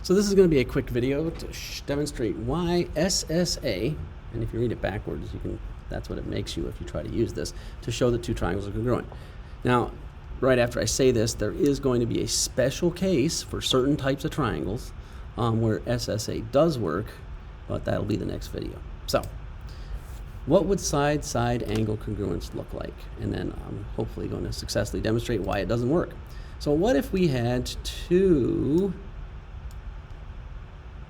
So this is going to be a quick video to demonstrate why SSA, and if you read it backwards, that's what it makes you if you try to use this, to show that two triangles are congruent. Now, right after I say this, there is going to be a special case for certain types of triangles where SSA does work, but that'll be the next video. So, what would side-side angle congruence look like? And then I'm hopefully going to successfully demonstrate why it doesn't work. So what if we had two,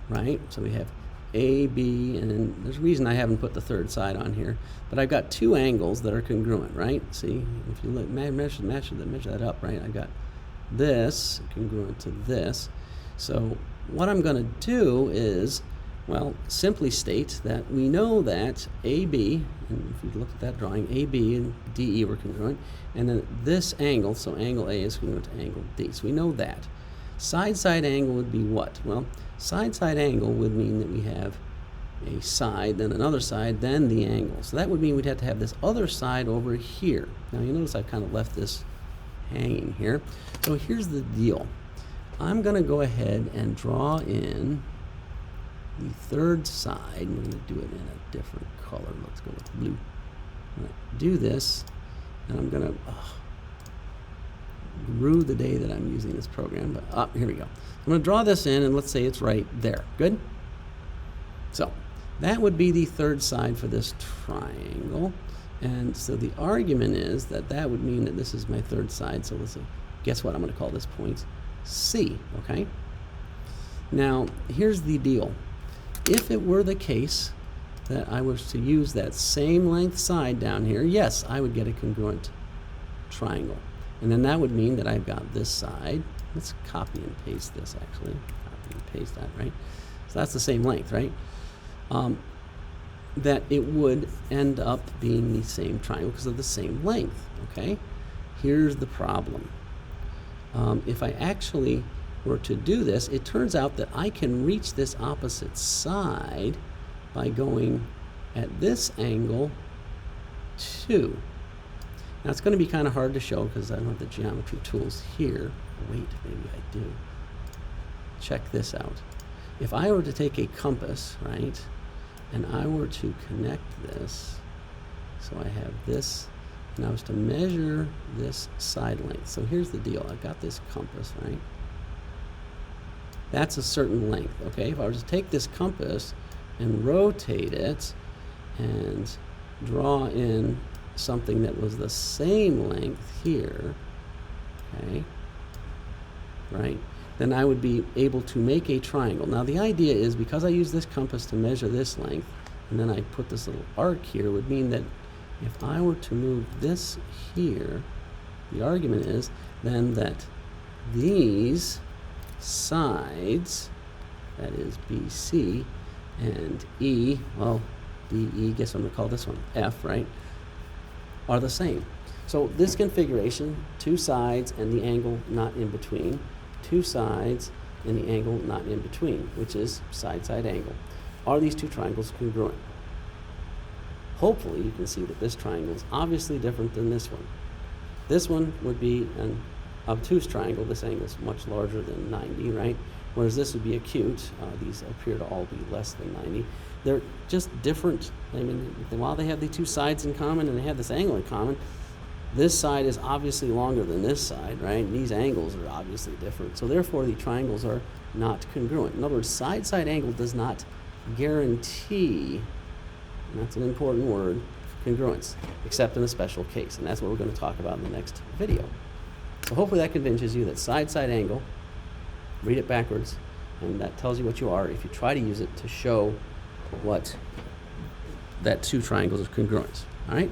right? So we have A, B, and then there's a reason I haven't put the third side on here, but I've got two angles that are congruent, right? See, if you look, measure that up, right? I got this congruent to this. So what I'm going to do is, well, simply state that we know that AB, and if you look at that drawing, AB and DE were congruent, and then this angle, so angle A is congruent to angle D. So we know that. Side-side angle would be what? Well, side-side angle would mean that we have a side, then another side, then the angle. So that would mean we'd have to have this other side over here. Now you notice I've kind of left this hanging here. So here's the deal. I'm going to go ahead and draw in the third side. We're going to do it in a different color. Let's go with blue. I'm going to do this, and I'm going to rue the day that I'm using this program, but here we go. I'm going to draw this in, and let's say it's right there. Good? So that would be the third side for this triangle, and so the argument is that that would mean that this is my third side, so let's guess what I'm going to call this point C, okay? Now, here's the deal. If it were the case that I was to use that same length side down here, yes, I would get a congruent triangle. And then that would mean that I've got this side. Let's copy and paste this, actually. Copy and paste that, right? So that's the same length, right? That it would end up being the same triangle because of the same length, okay? Here's the problem. If I actually were to do this, it turns out that I can reach this opposite side by going at this angle too. Now it's going to be kind of hard to show because I don't have the geometry tools here. Wait, maybe I do. Check this out. If I were to take a compass, right, and I were to connect this, so I have this, and I was to measure this side length. So here's the deal. I've got this compass, right? That's a certain length, okay? If I were to take this compass and rotate it and draw in something that was the same length here, okay, right, then I would be able to make a triangle. Now the idea is because I use this compass to measure this length, and then I put this little arc here, would mean that if I were to move this here, the argument is then that these sides, that is BC and E, well, DE, guess I'm going to call this one F, right, are the same. So this configuration, two sides and the angle not in between, two sides and the angle not in between, which is side-side angle. Are these two triangles congruent? Hopefully you can see that this triangle is obviously different than this one. This one would be an obtuse triangle. This angle is much larger than 90, right? Whereas this would be acute. These appear to all be less than 90. They're just different. I mean, while they have the two sides in common and they have this angle in common, this side is obviously longer than this side, right? And these angles are obviously different. So therefore, the triangles are not congruent. In other words, side-side angle does not guarantee, and that's an important word, congruence, except in a special case. And that's what we're going to talk about in the next video. So hopefully that convinces you that side-side angle, read it backwards, and that tells you what you are if you try to use it to show what that two triangles are congruent. All right?